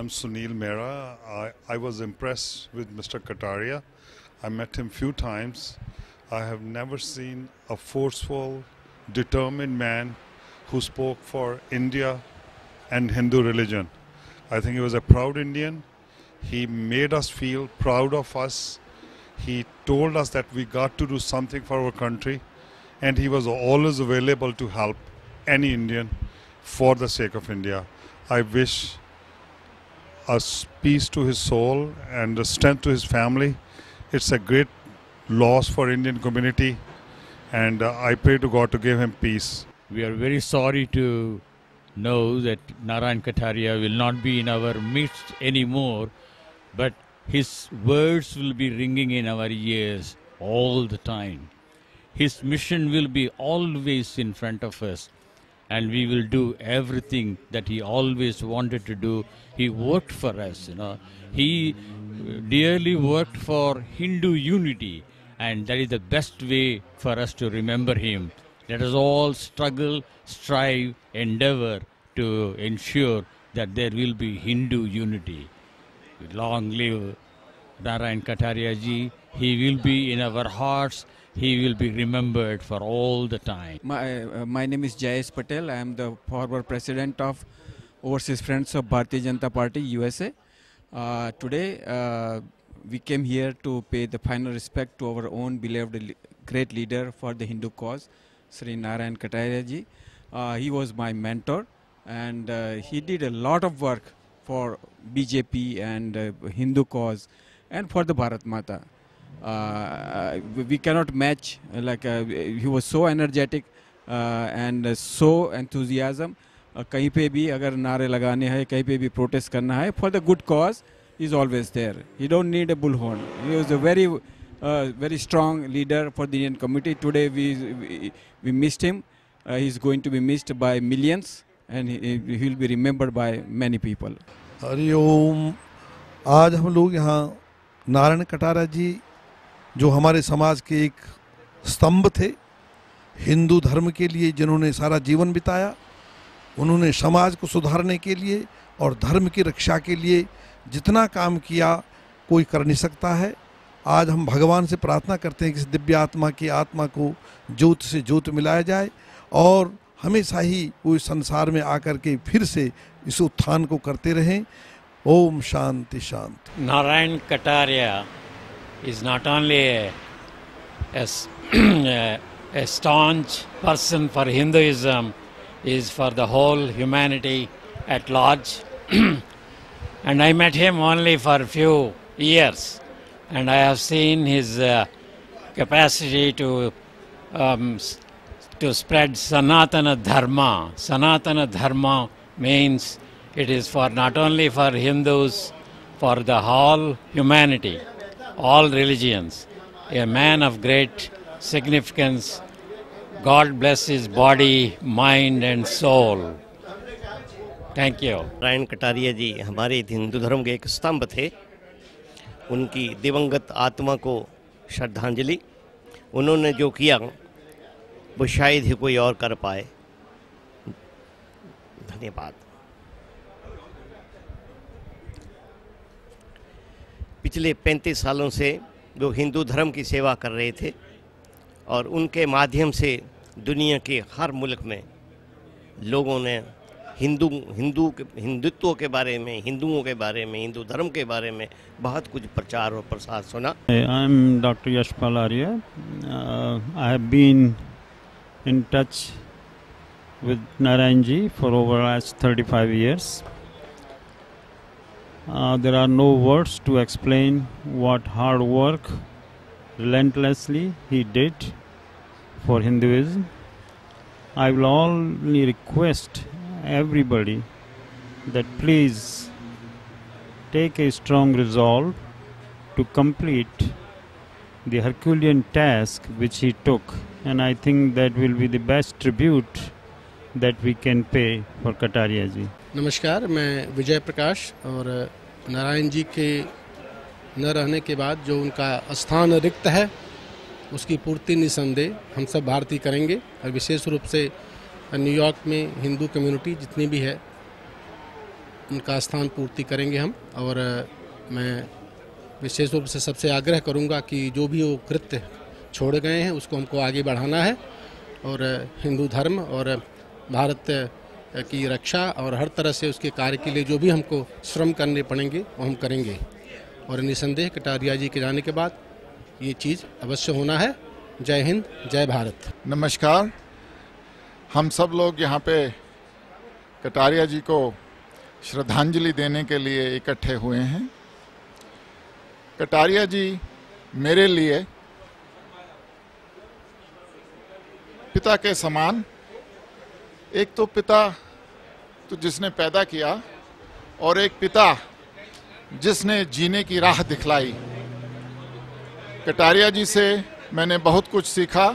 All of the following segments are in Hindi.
I'm Sunil Mehra. I was impressed with Mr. Kataria. I met him few times. I have never seen a forceful, determined man who spoke for India and Hindu religion. I think he was a proud Indian. He made us feel proud of us. He told us that we got to do something for our country, and he was always available to help any Indian for the sake of India. I wish us peace to his soul and the strength to his family. It's a great loss for Indian community, and I pray to God to give him peace. We are very sorry to know that Narayan Kataria will not be in our midst anymore, but his words will be ringing in our ears all the time. His mission will be always in front of us, and we will do everything that he always wanted to do. He worked for us, He dearly worked for Hindu unity, and that is the best way for us to remember him. Let us all struggle, strive, endeavor to ensure that there will be Hindu unity. Long live Narayan Kataria ji. He will be in our hearts. He will be remembered for all the time. My name is Jayesh Patel. I am the former president of Overseas Friends of Bharatiya Janata Party, USA. Today, we came here to pay the final respect to our own beloved great leader for the Hindu cause, Sri Narayan Kataria ji. He was my mentor, and he did a lot of work for BJP and Hindu cause and for the Bharat Mata. We cannot match, he was so energetic and so enthusiasm. कहीं पे भी अगर नारे लगाने हैं, कहीं पे भी protest करना है, for the good cause, he is always there. He don't need a bullhorn. He was a very strong leader for the Indian community. Today we missed him. He is going to be missed by millions, and he will be remembered by many people. Hariom. आज हम लोग यहाँ नारायण कटारा जी, जो हमारे समाज के एक स्तंभ थे, हिंदू धर्म के लिए जिन्होंने सारा जीवन बिताया, उन्होंने समाज को सुधारने के लिए और धर्म की रक्षा के लिए जितना काम किया कोई कर नहीं सकता है। आज हम भगवान से प्रार्थना करते हैं कि इस दिव्य आत्मा की आत्मा को ज्योत से ज्योत मिलाया जाए और हमेशा ही वो इस संसार में आकर के फिर से इस उत्थान को करते रहें। ओम शांति शांति। Narayan Kataria is not only a staunch person for Hinduism, is for the whole humanity at large. And I met him only for a few years, and I have seen his capacity to spread Sanatana Dharma. Sanatana Dharma means it is for not only for Hindus, for the whole humanity, all religions. A man of great significance. God bless his body, mind and soul. Thank you. Narayan Kataria जी हमारे हिंदू धर्म के एक स्तंभ थे। उनकी दिवंगत आत्मा को श्रद्धांजलि। उन्होंने जो किया वो शायद ही कोई और कर पाए। धन्यवाद। पिछले 35 सालों से वो हिंदू धर्म की सेवा कर रहे थे और उनके माध्यम से दुनिया के हर मुल्क में लोगों ने हिंदुत्व के बारे में, हिंदुओं के बारे में, हिंदू धर्म के बारे में बहुत कुछ प्रचार और प्रसार सुना। I am Dr. Yashpal Arya. I have been in touch with Narayan ji for over last 35 years. There are no words to explain what hard work relentlessly he did for Hinduism. I will only request everybody that please take a strong resolve to complete the Herculean task which he took, and I think that will be the best tribute that we can pay for Kataria ji. नमस्कार, मैं विजय प्रकाश। और नारायण जी के न रहने के बाद जो उनका स्थान रिक्त है उसकी पूर्ति निसंदेह हम सब भारतीय करेंगे, और विशेष रूप से न्यूयॉर्क में हिंदू कम्युनिटी जितनी भी है उनका स्थान पूर्ति करेंगे हम। और मैं विशेष रूप से सबसे आग्रह करूंगा कि जो भी वो कृत्य छोड़ गए हैं उसको हमको आगे बढ़ाना है और हिंदू धर्म और भारत की रक्षा और हर तरह से उसके कार्य के लिए जो भी हमको श्रम करने पड़ेंगे वो हम करेंगे। और निसंदेह कटारिया जी के जाने के बाद ये चीज़ अवश्य होना है। जय हिंद, जय भारत। नमस्कार। हम सब लोग यहाँ पे कटारिया जी को श्रद्धांजलि देने के लिए इकट्ठे हुए हैं। कटारिया जी मेरे लिए पिता के समान, एक तो पिता तो जिसने पैदा किया और एक पिता जिसने जीने की राह दिखलाई। कटारिया जी से मैंने बहुत कुछ सीखा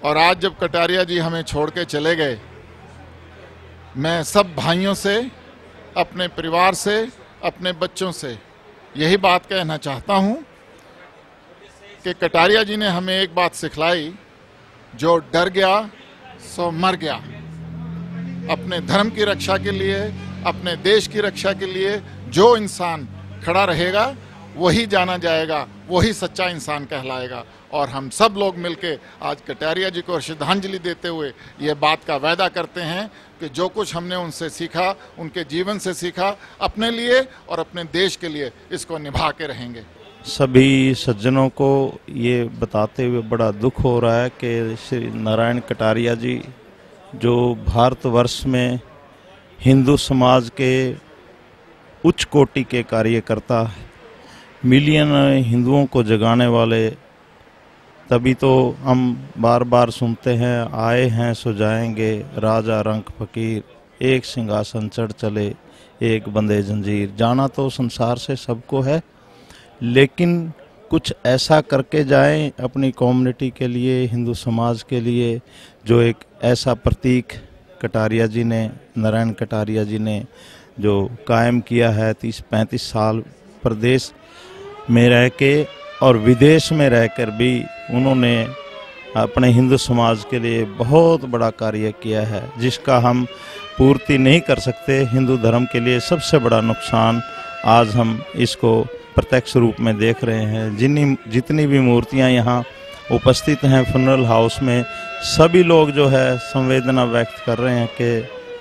और आज जब कटारिया जी हमें छोड़ के चले गए, मैं सब भाइयों से, अपने परिवार से, अपने बच्चों से यही बात कहना चाहता हूं कि कटारिया जी ने हमें एक बात सिखलाई, जो डर गया सो मर गया। अपने धर्म की रक्षा के लिए, अपने देश की रक्षा के लिए जो इंसान खड़ा रहेगा वही जाना जाएगा, वही सच्चा इंसान कहलाएगा। और हम सब लोग मिलके आज कटारिया जी को श्रद्धांजलि देते हुए ये बात का वायदा करते हैं कि जो कुछ हमने उनसे सीखा, उनके जीवन से सीखा, अपने लिए और अपने देश के लिए इसको निभा के रहेंगे। सभी सज्जनों को ये बताते हुए बड़ा दुख हो रहा है कि श्री नारायण कटारिया जी जो भारतवर्ष में हिंदू समाज के उच्च कोटि के कार्यकर्ता, मिलियन हिंदुओं को जगाने वाले, तभी तो हम बार बार सुनते हैं, आए हैं सो जाएंगे, राजा रंक फकीर, एक सिंहासन चढ़ चले, एक बंदे जंजीर। जाना तो संसार से सबको है, लेकिन कुछ ऐसा करके जाएं अपनी कम्युनिटी के लिए, हिंदू समाज के लिए, जो एक ऐसा प्रतीक कटारिया जी ने, नारायण कटारिया जी ने जो कायम किया है 30-35 साल प्रदेश में रह के और विदेश में रहकर भी उन्होंने अपने हिंदू समाज के लिए बहुत बड़ा कार्य किया है, जिसका हम पूर्ति नहीं कर सकते। हिंदू धर्म के लिए सबसे बड़ा नुकसान आज हम इसको प्रत्यक्ष रूप में देख रहे हैं। जितनी भी मूर्तियां यहाँ उपस्थित हैं फनरल हाउस में, सभी लोग जो है संवेदना व्यक्त कर रहे हैं कि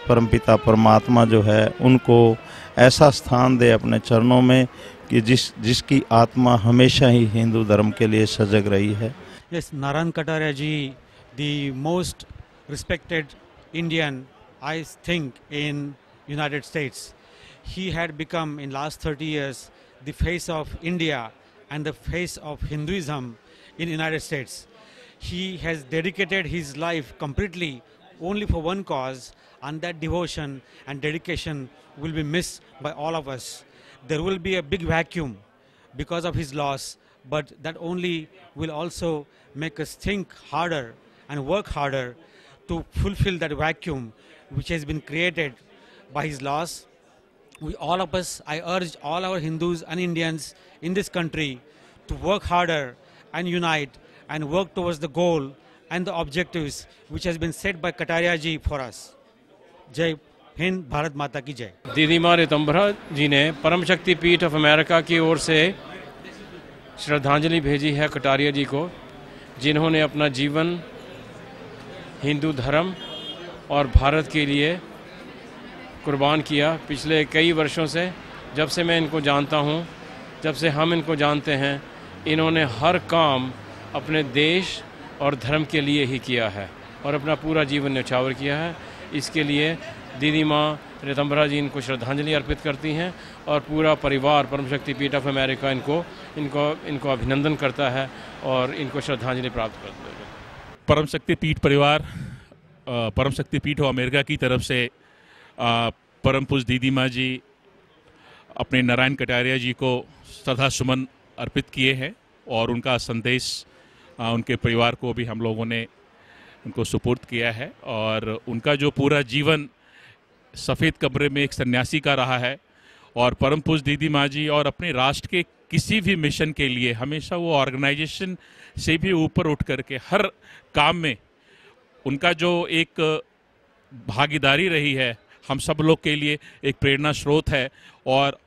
परमपिता परमात्मा जो है उनको ऐसा स्थान दे अपने चरणों में कि जिसकी आत्मा हमेशा ही हिंदू धर्म के लिए सजग रही है। Yes, Narayan Kataria ji, the most respected Indian, I think, in United States. He had become in last 30 years the face of India and the face of Hinduism in United States. He has dedicated his life completely only for one cause, and that devotion and dedication will be missed by all of us. There will be a big vacuum because of his loss, but that only will also make us think harder and work harder to fulfill that vacuum which has been created by his loss. All of us, I urge all our Hindus and Indians in this country to work harder and unite and work towards the goal and the objectives which has been set by Kataria ji for us. Jai Hind, Bharat माता की जय। दीदी माँ रितंभरा जी ने परम शक्ति पीठ ऑफ अमेरिका की ओर से श्रद्धांजलि भेजी है कटारिया जी को, जिन्होंने अपना जीवन हिंदू धर्म और भारत के लिए कुर्बान किया। पिछले कई वर्षों से, जब से मैं इनको जानता हूँ, जब से हम इनको जानते हैं, इन्होंने हर काम अपने देश और धर्म के लिए ही किया है और अपना पूरा जीवन न्यौछावर किया है। इसके लिए दीदी माँ रितंभरा जी इनको श्रद्धांजलि अर्पित करती हैं और पूरा परिवार परम शक्ति पीठ ऑफ अमेरिका इनको अभिनंदन करता है और इनको श्रद्धांजलि प्राप्त करता है। परम शक्ति पीठ परिवार, परम शक्ति पीठ ऑफ अमेरिका की तरफ से परम पूज्य दीदी माँ जी अपने नारायण कटारिया जी को श्रद्धा सुमन अर्पित किए हैं और उनका संदेश उनके परिवार को भी हम लोगों ने उनको सुपुर्द किया है। और उनका जो पूरा जीवन सफ़ेद कमरे में एक सन्यासी का रहा है और परम पूज्य दीदी माँ जी और अपने राष्ट्र के किसी भी मिशन के लिए हमेशा वो ऑर्गेनाइजेशन से भी ऊपर उठ करके हर काम में उनका जो एक भागीदारी रही है, हम सब लोग के लिए एक प्रेरणा स्रोत है। और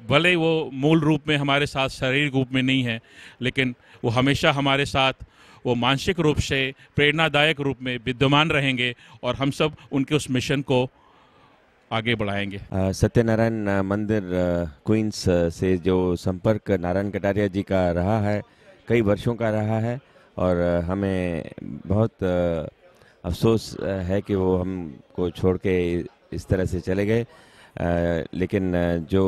भले वो मूल रूप में हमारे साथ शारीरिक रूप में नहीं है, लेकिन वो हमेशा हमारे साथ वो मानसिक रूप से प्रेरणादायक रूप में विद्यमान रहेंगे और हम सब उनके उस मिशन को आगे बढ़ाएंगे। सत्यनारायण मंदिर क्वींस से जो संपर्क नारायण कटारिया जी का रहा है, कई वर्षों का रहा है, और हमें बहुत अफसोस है कि वो हमको छोड़ के इस तरह से चले गए। लेकिन जो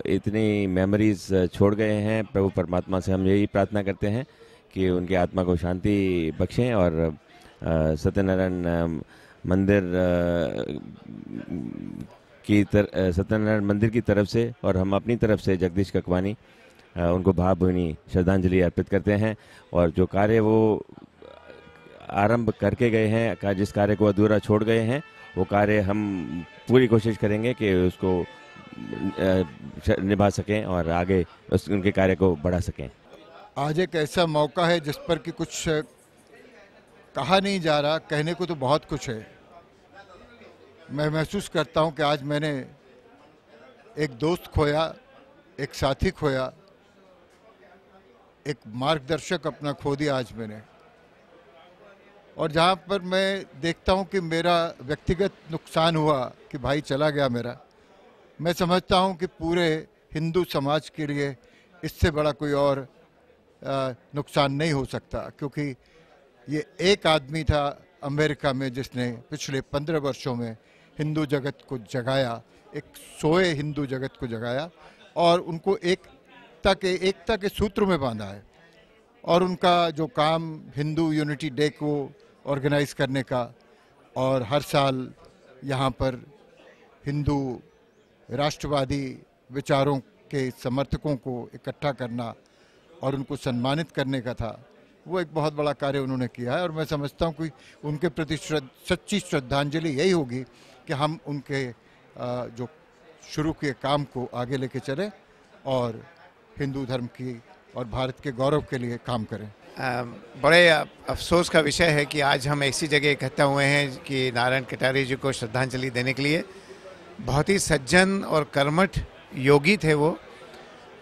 इतनी मेमोरीज छोड़ गए हैं, प्रभु परमात्मा से हम यही प्रार्थना करते हैं कि उनकी आत्मा को शांति बख्शें। और सत्यनारायण मंदिर की तरफ से और हम अपनी तरफ से जगदीश ककवानी उनको भावभीनी श्रद्धांजलि अर्पित करते हैं। और जो कार्य वो आरंभ करके गए हैं, जिस कार्य को अधूरा छोड़ गए हैं, वो कार्य हम पूरी कोशिश करेंगे कि उसको निभा सकें और आगे उनके कार्य को बढ़ा सकें। आज एक ऐसा मौका है जिस पर कि कुछ कहा नहीं जा रहा, कहने को तो बहुत कुछ है। मैं महसूस करता हूं कि आज मैंने एक दोस्त खोया, एक साथी खोया, एक मार्गदर्शक अपना खो दिया आज मैंने। और जहाँ पर मैं देखता हूँ कि मेरा व्यक्तिगत नुकसान हुआ कि भाई चला गया मेरा, मैं समझता हूँ कि पूरे हिंदू समाज के लिए इससे बड़ा कोई और नुकसान नहीं हो सकता। क्योंकि ये एक आदमी था अमेरिका में जिसने पिछले 15 वर्षों में हिंदू जगत को जगाया, एक सोए हिंदू जगत को जगाया और उनको एकता के सूत्र में बांधा है। और उनका जो काम हिंदू यूनिटी डे को ऑर्गेनाइज करने का और हर साल यहाँ पर हिंदू राष्ट्रवादी विचारों के समर्थकों को इकट्ठा करना और उनको सम्मानित करने का था, वो एक बहुत बड़ा कार्य उन्होंने किया है। और मैं समझता हूँ कि उनके प्रति सच्ची श्रद्धांजलि यही होगी कि हम उनके जो शुरू किए काम को आगे लेके चलें और हिंदू धर्म की और भारत के गौरव के लिए काम करें। बड़े अफसोस का विषय है कि आज हम ऐसी जगह इकट्ठा हुए हैं कि नारायण कटारिया जी को श्रद्धांजलि देने के लिए। बहुत ही सज्जन और कर्मठ योगी थे वो।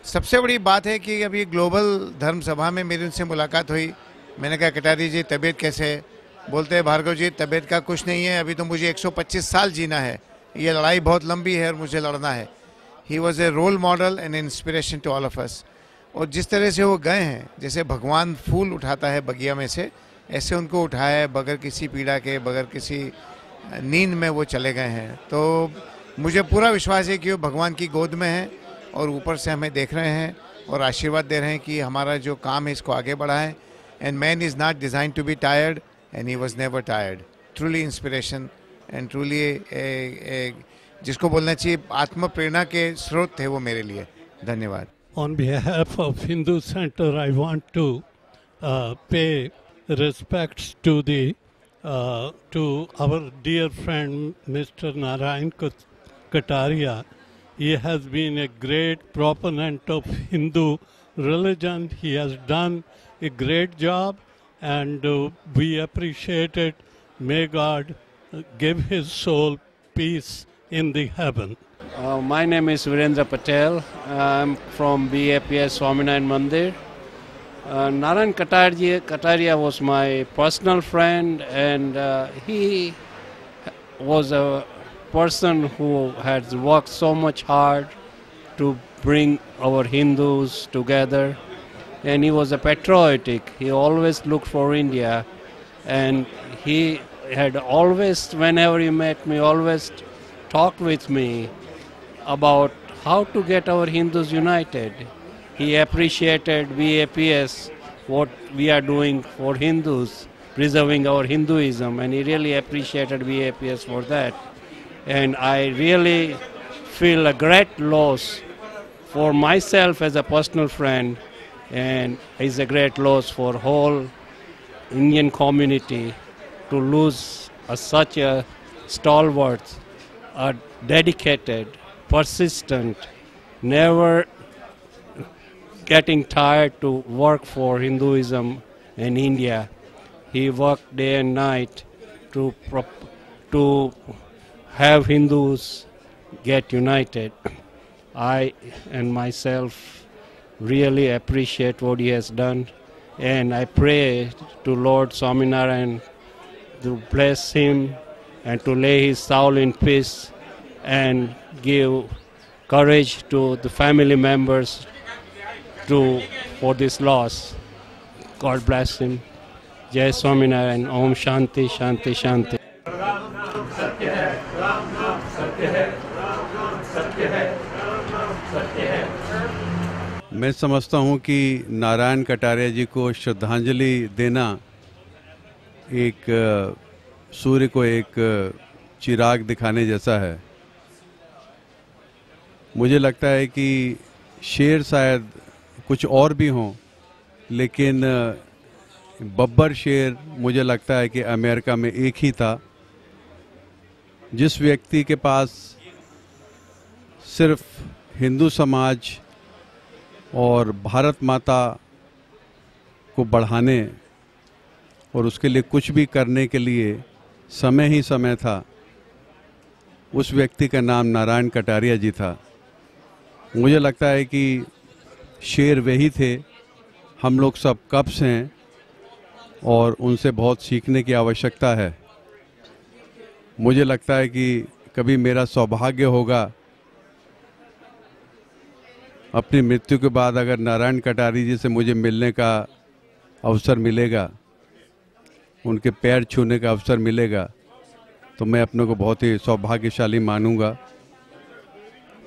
सबसे बड़ी बात है कि अभी ग्लोबल धर्म सभा में मेरी उनसे मुलाकात हुई। मैंने कहा कटारिया जी तबीयत कैसे है? बोलते हैं भार्गव जी तबीयत का कुछ नहीं है, अभी तो मुझे 125 साल जीना है, ये लड़ाई बहुत लंबी है और मुझे लड़ना है। He was a role model and inspiration to all of us. और जिस तरह से वो गए हैं, जैसे भगवान फूल उठाता है बगिया में से, ऐसे उनको उठाया है बगैर किसी पीड़ा के, बगैर किसी नींद में वो चले गए हैं। तो मुझे पूरा विश्वास है कि वो भगवान की गोद में है और ऊपर से हमें देख रहे हैं और आशीर्वाद दे रहे हैं कि हमारा जो काम है इसको आगे बढ़ाएं। And man is not design to be tired and he was never tired. Truly inspiration and truly जिसको बोलना चाहिए आत्म प्रेरणा के स्रोत थे वो मेरे लिए। धन्यवाद। On behalf of Hindu Center, I want to pay respects to our dear friend Mr. Narayan Kataria. He has been a great proponent of Hindu religion. He has done a great job, and we appreciate it. May God give his soul peace in the heaven. My name is Virendra Patel. I'm from BAPS Swaminarayan Mandir. Narayan Kataria was my personal friend, and he was a person who had worked so much hard to bring our Hindus together, and he was a patriotic. He always looked for India, and he had always, whenever he met me, always talked with me about how to get our Hindus united. He appreciated BAPS, what we are doing for Hindus, preserving our Hinduism, and he really appreciated BAPS for that. And I really feel a great loss for myself as a personal friend, and it's a great loss for whole Indian community to lose such a stalwart, a dedicated, persistent, never getting tired to work for Hinduism in India. He worked day and night to have Hindus get united. I and myself really appreciate what he has done, and I pray to Lord Swaminarayan to bless him and to lay his soul in peace and give courage to the family members for this loss. God bless him. Jai Swaminarayan. Om Shanti Shanti Shanti. मैं समझता हूँ कि नारायण कटारिया जी को श्रद्धांजलि देना एक सूर्य को एक चिराग दिखाने जैसा है। मुझे लगता है कि शेर शायद कुछ और भी हों, लेकिन बब्बर शेर मुझे लगता है कि अमेरिका में एक ही था, जिस व्यक्ति के पास सिर्फ हिंदू समाज और भारत माता को बढ़ाने और उसके लिए कुछ भी करने के लिए समय ही समय था। उस व्यक्ति का नाम नारायण कटारिया जी था। मुझे लगता है कि शेर वही थे। हम लोग सब कब्स हैं और उनसे बहुत सीखने की आवश्यकता है। मुझे लगता है कि कभी मेरा सौभाग्य होगा अपनी मृत्यु के बाद अगर नारायण कटारिया जी से मुझे मिलने का अवसर मिलेगा, उनके पैर छूने का अवसर मिलेगा, तो मैं अपने को बहुत ही सौभाग्यशाली मानूंगा।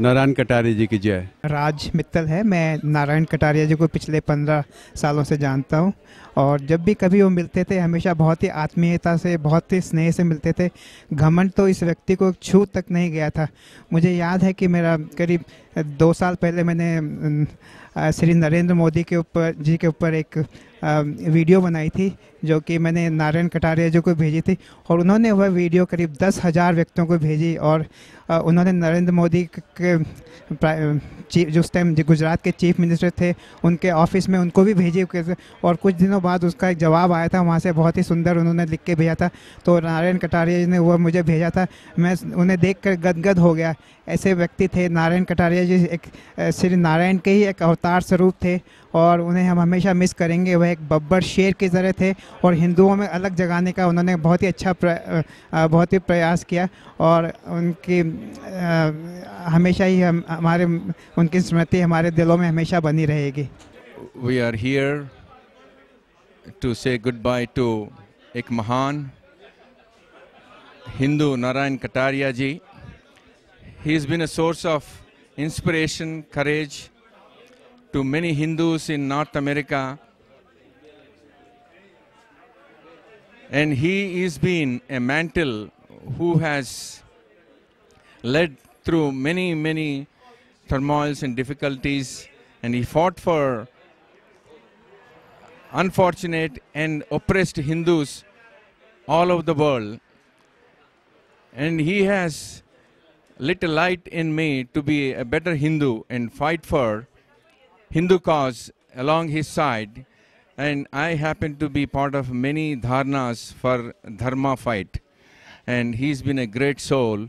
नारायण कटारिया जी की जय। राज मित्तल है। मैं नारायण कटारिया जी को पिछले 15 सालों से जानता हूं और जब भी कभी वो मिलते थे हमेशा बहुत ही आत्मीयता से, बहुत ही स्नेह से मिलते थे। घमंड तो इस व्यक्ति को छू तक नहीं गया था। मुझे याद है कि मेरा करीब 2 साल पहले मैंने श्री नरेंद्र मोदी के ऊपर एक वीडियो बनाई थी, जो कि मैंने नारायण कटारिया जी को भेजी थी और उन्होंने वह वीडियो करीब 10,000 व्यक्तियों को भेजी और उन्होंने नरेंद्र मोदी के जो उस टाइम गुजरात के चीफ मिनिस्टर थे उनके ऑफिस में उनको भी भेजी और कुछ दिनों बाद उसका एक जवाब आया था वहाँ से। बहुत ही सुंदर उन्होंने लिख के भेजा था। तो नारायण कटारिया जी ने वो मुझे भेजा था। मैं उन्हें देखकर गदगद हो गया। ऐसे व्यक्ति थे नारायण कटारिया जी। एक श्री नारायण के ही एक अवतार स्वरूप थे और उन्हें हम हमेशा मिस करेंगे। वह एक बब्बर शेर की तरह थे और हिंदुओं में अलग जगाने का उन्होंने बहुत ही अच्छा बहुत ही प्रयास किया और उनकी हमेशा ही हमारे उनकी स्मृति हमारे दिलों में हमेशा बनी रहेगी। We are here to say goodbye to एक महान हिंदू नारायण कटारिया जी। He has been a source of inspiration, courage to many Hindus in North America, and he has been a mantle who has led through many turmoils and difficulties, and he fought for unfortunate and oppressed Hindus all over the world, and he has lit a light in me to be a better Hindu and fight for Hindu cause along his side. And I happen to be part of many dharnas for dharma fight, and he's been a great soul.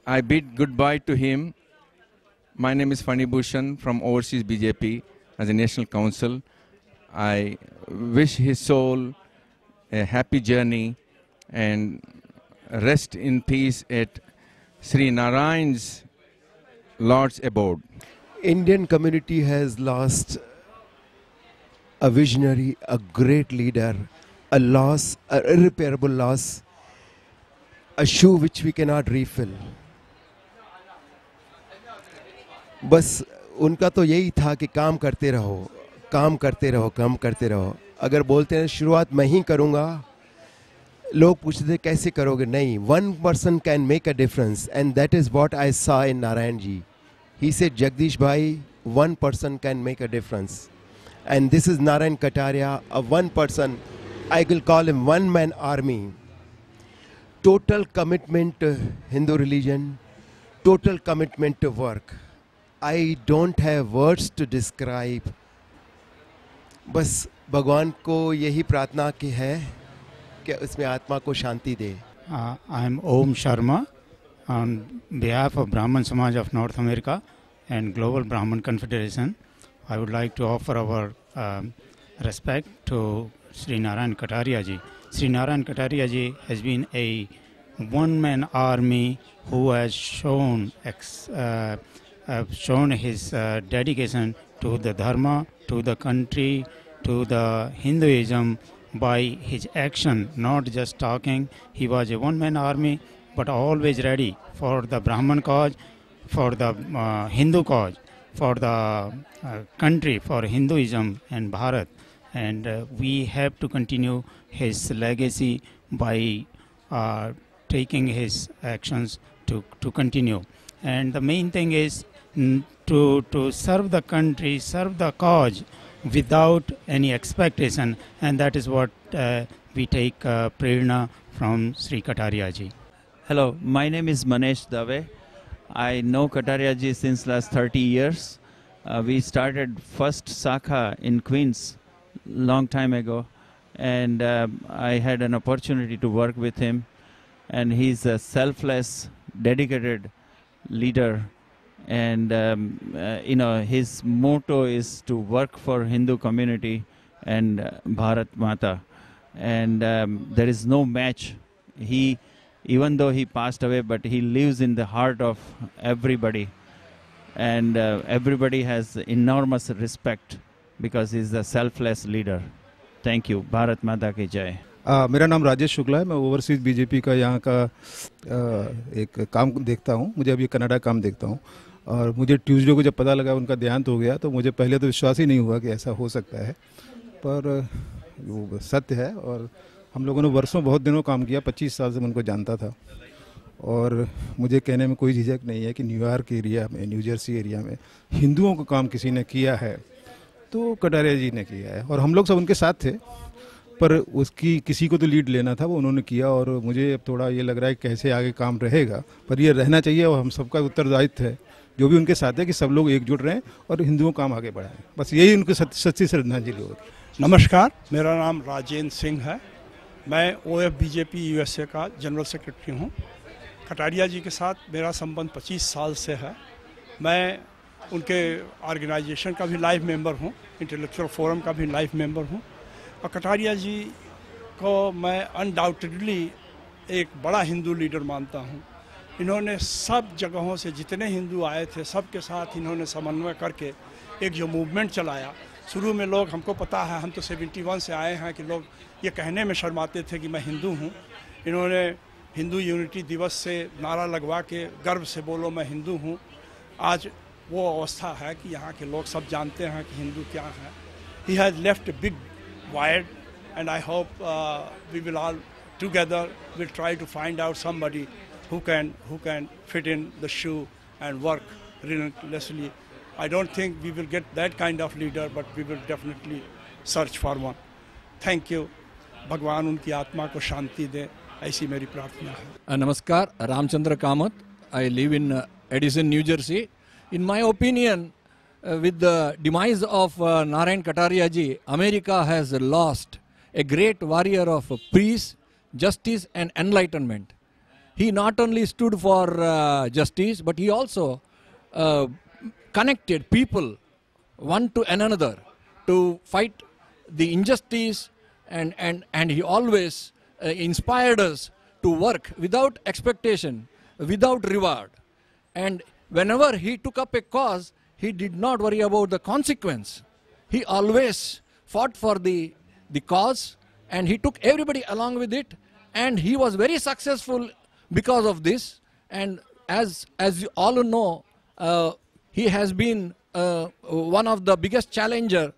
I bid goodbye to him. My name is Fani Bhushan from Overseas BJP as a National Council. I wish his soul a happy journey and rest in peace at Sri Narayan's Lord's abode. Indian community has lost a visionary, a great leader, a loss, an irreparable loss, a shoe which we cannot refill. बस उनका तो यही था कि काम करते रहो, काम करते रहो, काम करते रहो। अगर बोलते हैं शुरुआत मैं ही करूँगा, लोग पूछते थे कैसे करोगे? नहीं, one person can make a difference, and that is what I saw in Narayan ji. He said, Jagdish bhai, one person can make a difference, and this is Narayan Kataria, a one person. I will call him one man army. Total commitment to Hindu religion, total commitment to work. I don't have words to describe. बस भगवान को यही प्रार्थना की है कि उसमें आत्मा को शांति दे। I am Om Sharma on behalf of Brahman Samaj of North America and Global Brahman Confederation. I would like to offer our respect to Sri Narayan Kataria ji. Sri Narayan Kataria ji has been a one-man army who has shown his dedication to the Dharma, to the country, to the Hinduism by his action, not just talking. He was a one-man army, but always ready for the Brahman cause, for the Hindu cause, for the country, for Hinduism and Bharat. And we have to continue his legacy by taking his actions to continue. And the main thing is to serve the country, serve the cause without any expectation, and that is what we take prerna from Sri Kataria ji. Hello, my name is Manesh Dave. I know Kataria ji since last 30 years. We started first Sakha in Queens long time ago, and I had an opportunity to work with him, and he's a selfless, dedicated leader, and his motto is to work for Hindu community and Bharat Mata, and there is no match. Even though he passed away, but he lives in the heart of everybody, and everybody has enormous respect because he's a selfless leader. Thank you. Bharat Mata ki jai. मेरा नाम राजेश शुक्ला है। मैं ओवरसीज बीजेपी का यहाँ का एक काम देखता हूँ। मुझे अभी कनाडा काम देखता हूँ, और मुझे ट्यूसडे को जब पता लगा उनका देहांत हो गया तो मुझे पहले तो विश्वास ही नहीं हुआ कि ऐसा हो सकता है, पर वो सत्य है। और हम लोगों ने वर्षों बहुत दिनों काम किया, 25 साल से मैं उनको जानता था, और मुझे कहने में कोई झिझक नहीं है कि न्यूयॉर्क एरिया में, न्यू जर्सी एरिया में हिंदुओं का काम किसी ने किया है तो कटारिया जी ने किया है। और हम लोग सब उनके साथ थे, पर उसकी किसी को तो लीड लेना था, वो उन्होंने किया। और मुझे अब थोड़ा ये लग रहा है कैसे आगे काम रहेगा, पर ये रहना चाहिए और हम सबका उत्तरदायित्व है जो भी उनके साथ है कि सब लोग एकजुट रहें और हिंदुओं काम आगे बढ़ाएं। बस यही उनकी सच्ची श्रद्धांजलि होगी। नमस्कार, मेरा नाम राजेंद्र सिंह है। मैं OF बीजेपी USA का जनरल सेक्रेटरी हूँ। कटारिया जी के साथ मेरा संबंध 25 साल से है। मैं उनके ऑर्गेनाइजेशन का भी लाइव मेंबर हूँ, इंटेलेक्चुअल फोरम का भी लाइव मेंबर हूँ। और कटारिया जी को मैं अनडाउटेडली एक बड़ा हिंदू लीडर मानता हूँ। इन्होंने सब जगहों से जितने हिंदू आए थे सबके साथ इन्होंने समन्वय करके एक जो मूवमेंट चलाया। शुरू में लोग, हमको पता है, हम तो 71 से आए हैं, कि लोग ये कहने में शर्माते थे कि मैं हिंदू हूँ। इन्होंने हिंदू यूनिटी दिवस से नारा लगवा के गर्व से बोलो मैं हिंदू हूँ। आज वो अवस्था है कि यहाँ के लोग सब जानते हैं कि हिंदू क्या है। He has left a big void, and I hope we will all together will try to find out somebody who can fit in the shoe and work relentlessly. I don't think we will get that kind of leader, but we will definitely search for one. Thank you. भगवान उनकी आत्मा को शांति दे, ऐसी मेरी प्रार्थना है। नमस्कार, Ramchandra Kamat. I live in Edison, New Jersey. In my opinion, with the demise of Narayan Kataria ji, America has lost a great warrior of peace, justice and enlightenment. He not only stood for justice, but he also connected people one to another to fight the injustice, and he always inspired us to work without expectation, without reward. And whenever he took up a cause, he did not worry about the consequence. He always fought for the cause, and he took everybody along with it, and he was very successful because of this. And as you all know, he has been one of the biggest challenger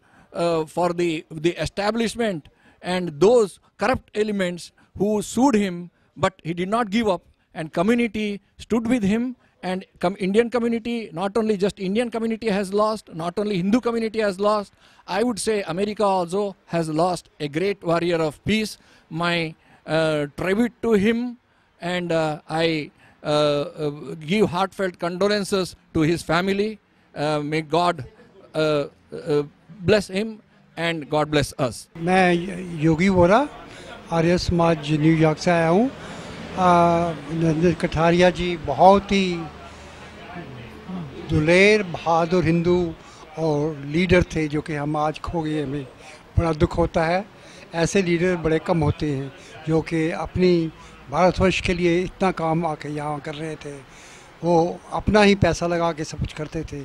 for the establishment and those corrupt elements who sued him, but he did not give up, and community stood with him. And Indian community, not only just Indian community has lost, not only Hindu community has lost, I would say America also has lost a great warrior of peace. My tribute to him, and I give heartfelt condolences to his family. May God bless him and God bless us. मैं योगी वोरा, आर्य समाज न्यूयॉर्क से आया हूँ। नरेंद्र कटारिया जी बहुत ही दुलेर बहादुर हिंदू और लीडर थे जो कि हम आज खो गए। हमें बड़ा दुख होता है। ऐसे लीडर बड़े कम होते हैं जो कि अपनी भारतवर्ष के लिए इतना काम आके यहाँ कर रहे थे। वो अपना ही पैसा लगा के सब कुछ करते थे।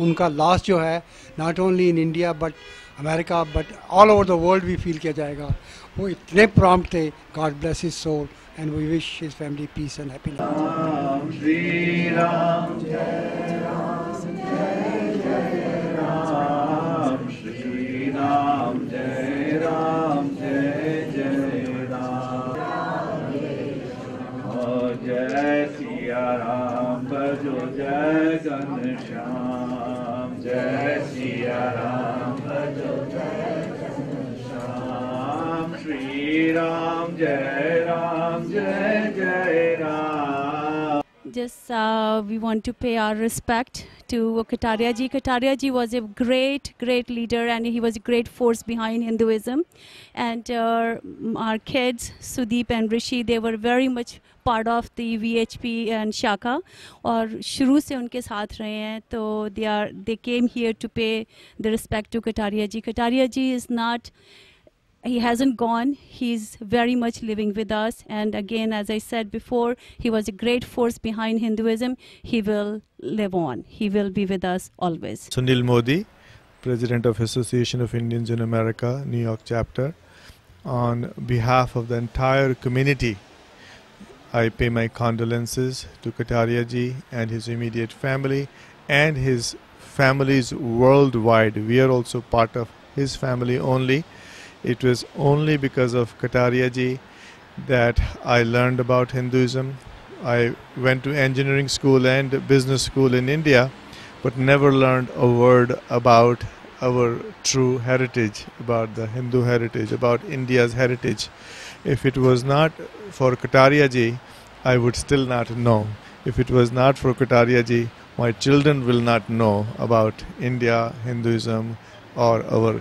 उनका लास्ट जो है not only in India but America but all over the world भी फील किया जाएगा। वो इतने प्रॉम्प्ट थे। God bless his soul and we wish his family peace and happiness. Shri Ram जय राम जय जय राम, श्री राम जय राम जय जय राम, जय सिया राम भजो जय घनश्याम, जय सिया राम भजो जय घनश्याम, श्री राम जय जय Ram. Just we want to pay our respect to Kataria ji. Kataria ji was a great leader and he was a great force behind Hinduism. And our kids, Sudeep and Rishi, they were very much part of the VHP and Shaka. और शुरू से उनके साथ रहे हैं, तो they came here to pay the respect to Kataria ji. Kataria ji is not. He hasn't gone. He's very much living with us. And again, as I said before, he was a great force behind Hinduism. He will live on. He will be with us always. Sunil Modi, President of Association of Indians in America, New York chapter. On behalf of the entire community, I pay my condolences to Kataria ji and his immediate family and his families worldwide. We are also part of his family only. It was only because of Kataria ji that I learned about Hinduism. I went to engineering school and business school in India, but never learned a word about our true heritage, about the Hindu heritage, about India's heritage. If it was not for Kataria ji, I would still not know. If it was not for Kataria ji, my children will not know about India, Hinduism, or our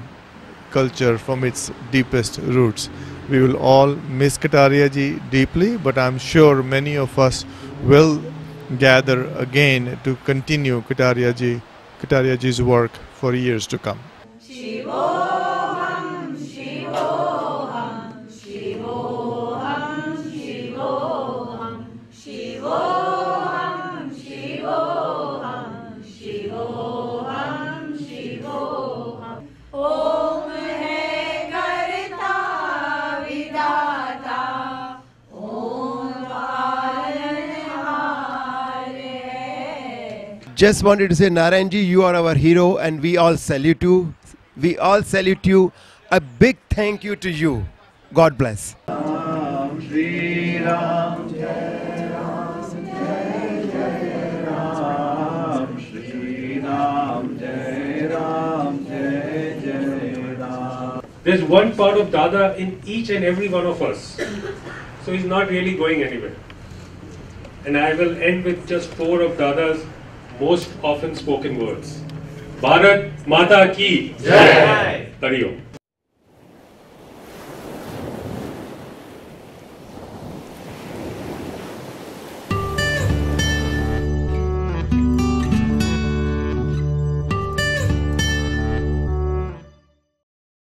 culture from its deepest roots. We will all miss Kataria ji deeply, but I'm sure many of us will gather again to continue Kataria ji's work for years to come. Shivoham, Shivoham, Shivoham, Shivoham, Shivoham, Shivoham, Shivoham, Shivoham. Om hai karta vidata, Om palanhare. Just wanted to say, Narayan ji, you are our hero and we all salute you. We all salute you. A big thank you to you. God bless. Ram, Shri Ram, Jai Ram, Jai Jai Ram, Shri Ram, Jai Ram, Jai Jai Ram. There's one part of Dada in each and every one of us. So he's not really going anywhere. And I will end with just 4 of Dada's most often spoken words. Bharat Mata Ki Jai! Hari Om.